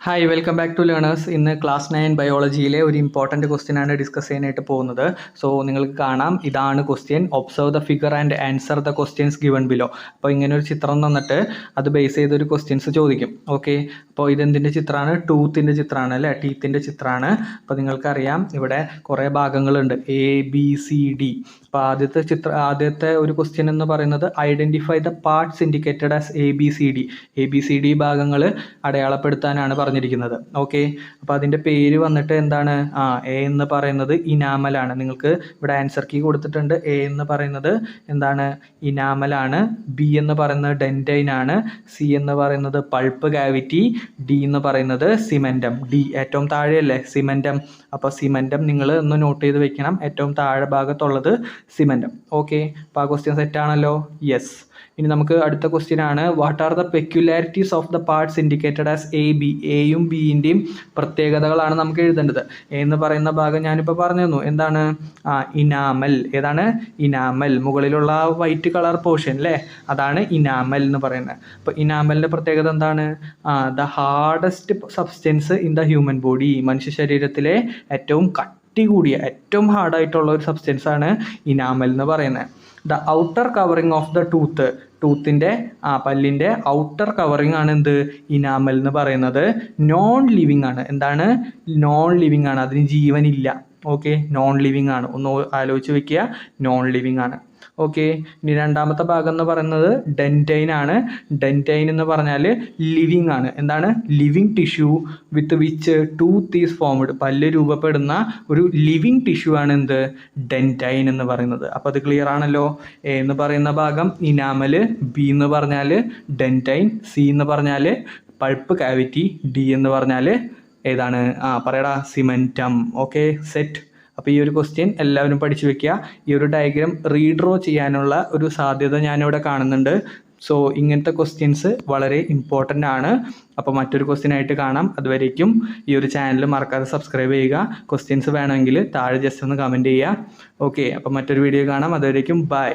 Hi welcome back to learners. ഇന്ന് class 9 ബയോളജിയിലെ ഒരു ഇമ്പോർട്ടൻറ്റ് ക്വസ്റ്റ്യൻ ആണ് ഡിസ്കസ് ചെയ്യാനായിട്ട് പോകുന്നത്. സോ നിങ്ങൾക്ക് കാണാം, ഇതാണ് question. Observe the figure and answer the questions given below. അപ്പോൾ ഇങ്ങനെ ഒരു ചിത്രം തന്നിട്ട് അത് ബേസ് ചെയ്തൊരു ക്വസ്റ്റ്യൻസ് ചോദിക്കും. ഓക്കെ, അപ്പോൾ ഇതെന്തിൻ്റെ ചിത്രമാണ്? ടൂത്തിൻ്റെ ചിത്രമാണ് അല്ലേ, ടീത്തിൻ്റെ ചിത്രമാണ്. അപ്പോൾ നിങ്ങൾക്കറിയാം ഇവിടെ കുറേ ഭാഗങ്ങളുണ്ട്, ABCD. അപ്പോൾ ആദ്യത്തെ ഒരു ക്വസ്റ്റ്യൻ എന്ന് പറയുന്നത് identify the parts indicated as ABCD ഭാഗങ്ങൾ അടയാളപ്പെടുത്താനാണ് പറഞ്ഞിരിക്കുന്നത്. ഓക്കെ, അപ്പോൾ അതിൻ്റെ പേര് വന്നിട്ട് എന്താണ്? എ എന്ന് പറയുന്നത് ഇനാമലാണ്. നിങ്ങൾക്ക് ഇവിടെ ആൻസർ കീ കൊടുത്തിട്ടുണ്ട്. എ എന്ന് പറയുന്നത് എന്താണ്? ഇനാമലാണ്. ബി എന്ന് പറയുന്നത് ഡെൻറ്റൈൻ ആണ്. സി എന്ന് പറയുന്നത് പൾപ്പ് കാവിറ്റി. ഡി എന്ന് പറയുന്നത് സിമെൻറ്റം. ഡി ഏറ്റവും താഴെയല്ലേ സിമെൻറ്റം. അപ്പോൾ സിമെൻറ്റം നിങ്ങൾ ഒന്ന് നോട്ട് ചെയ്ത് വെക്കണം. ഏറ്റവും താഴെ ഭാഗത്തുള്ളത് സിമെൻറ്റം. ഓക്കെ, അപ്പോൾ ആ ക്വസ്റ്റ്യൻ സെറ്റാണല്ലോ. യെസ്. ഇനി നമുക്ക് അടുത്ത ക്വസ്റ്റ്യൻ ആണ്, what are the peculiarities of the parts indicated as AB. എയും ബിൻ്റെയും പ്രത്യേകതകളാണ് നമുക്ക് എഴുതേണ്ടത്. എ എന്ന് പറയുന്ന ഭാഗം ഞാനിപ്പോൾ പറഞ്ഞു തന്നു. എന്താണ്? ഇനാമൽ. ഏതാണ്? ഇനാമൽ. മുകളിലുള്ള വൈറ്റ് കളർ പോർഷൻ അല്ലേ, അതാണ് ഇനാമൽ എന്ന് പറയുന്നത്. അപ്പോൾ ഇനാമലിൻ്റെ പ്രത്യേകത എന്താണ്? The hardest substance in the human body. മനുഷ്യ ശരീരത്തിലെ ഏറ്റവും കട്ടി കൂടിയ, ഏറ്റവും ഹാർഡായിട്ടുള്ള ഒരു സബ്സ്റ്റൻസ് ആണ് ഇനാമൽ എന്ന് പറയുന്നത്. The outer covering of the ടൂത്തിൻ്റെ പല്ലിൻ്റെ ഔട്ടർ കവറിങ് ആണ് എന്ത്? ഇനാമൽ എന്ന് പറയുന്നത്. നോൺ ലിവിങ് ആണ്. എന്താണ്? നോൺ ലിവിങ് ആണ്, അതിന് ജീവനില്ല. ഓക്കെ, നോൺ ലിവിങ് ആണ്. ഒന്ന് ആലോചിച്ച് വെക്കുക, നോൺ ലിവിങ് ആണ്. ഓക്കെ, ഇനി രണ്ടാമത്തെ ഭാഗം എന്ന് പറയുന്നത് ഡെൻറ്റൈൻ ആണ്. ഡെൻറ്റൈൻ എന്ന് പറഞ്ഞാൽ ലിവിങ് ആണ്. എന്താണ്? Living tissue with which tooth is formed. പല്ല് രൂപപ്പെടുന്ന ഒരു ലിവിങ് ടിഷ്യൂ ആണ് എന്ത്? ഡെൻറ്റൈൻ എന്ന് പറയുന്നത്. അപ്പോൾ അത് ക്ലിയർ ആണല്ലോ. എ എന്ന് പറയുന്ന ഭാഗം ഇനാമൽ, ബി എന്ന് പറഞ്ഞാൽ ഡെൻറ്റൈൻ, സി എന്ന് പറഞ്ഞാൽ പൾപ്പ് കാവിറ്റി, ഡി എന്ന് പറഞ്ഞാൽ ഏതാണ്? പറയടാ, സിമെൻറ്റം. Okay, set. അപ്പോൾ ഈ ഒരു ക്വസ്റ്റ്യൻ എല്ലാവരും പഠിച്ചു വെക്കുക. ഈ ഒരു ഡയഗ്രാം റീഡ്രോ ചെയ്യാനുള്ള ഒരു സാധ്യത ഞാനിവിടെ കാണുന്നുണ്ട്. സോ ഇങ്ങനത്തെ ക്വസ്റ്റ്യൻസ് വളരെ ഇമ്പോർട്ടൻ്റ് ആണ്. അപ്പോൾ മറ്റൊരു ക്വസ്റ്റ്യൻ ആയിട്ട് കാണാം. അതുവരേക്കും ഈ ഒരു ചാനൽ മറക്കാതെ സബ്സ്ക്രൈബ് ചെയ്യുക. ക്വസ്റ്റ്യൻസ് വേണമെങ്കിൽ താഴെ ജസ്റ്റ് ഒന്ന് കമൻറ്റ് ചെയ്യുക. ഓക്കെ, അപ്പോൾ മറ്റൊരു വീഡിയോ കാണാം. അതുവരേക്കും ബൈ.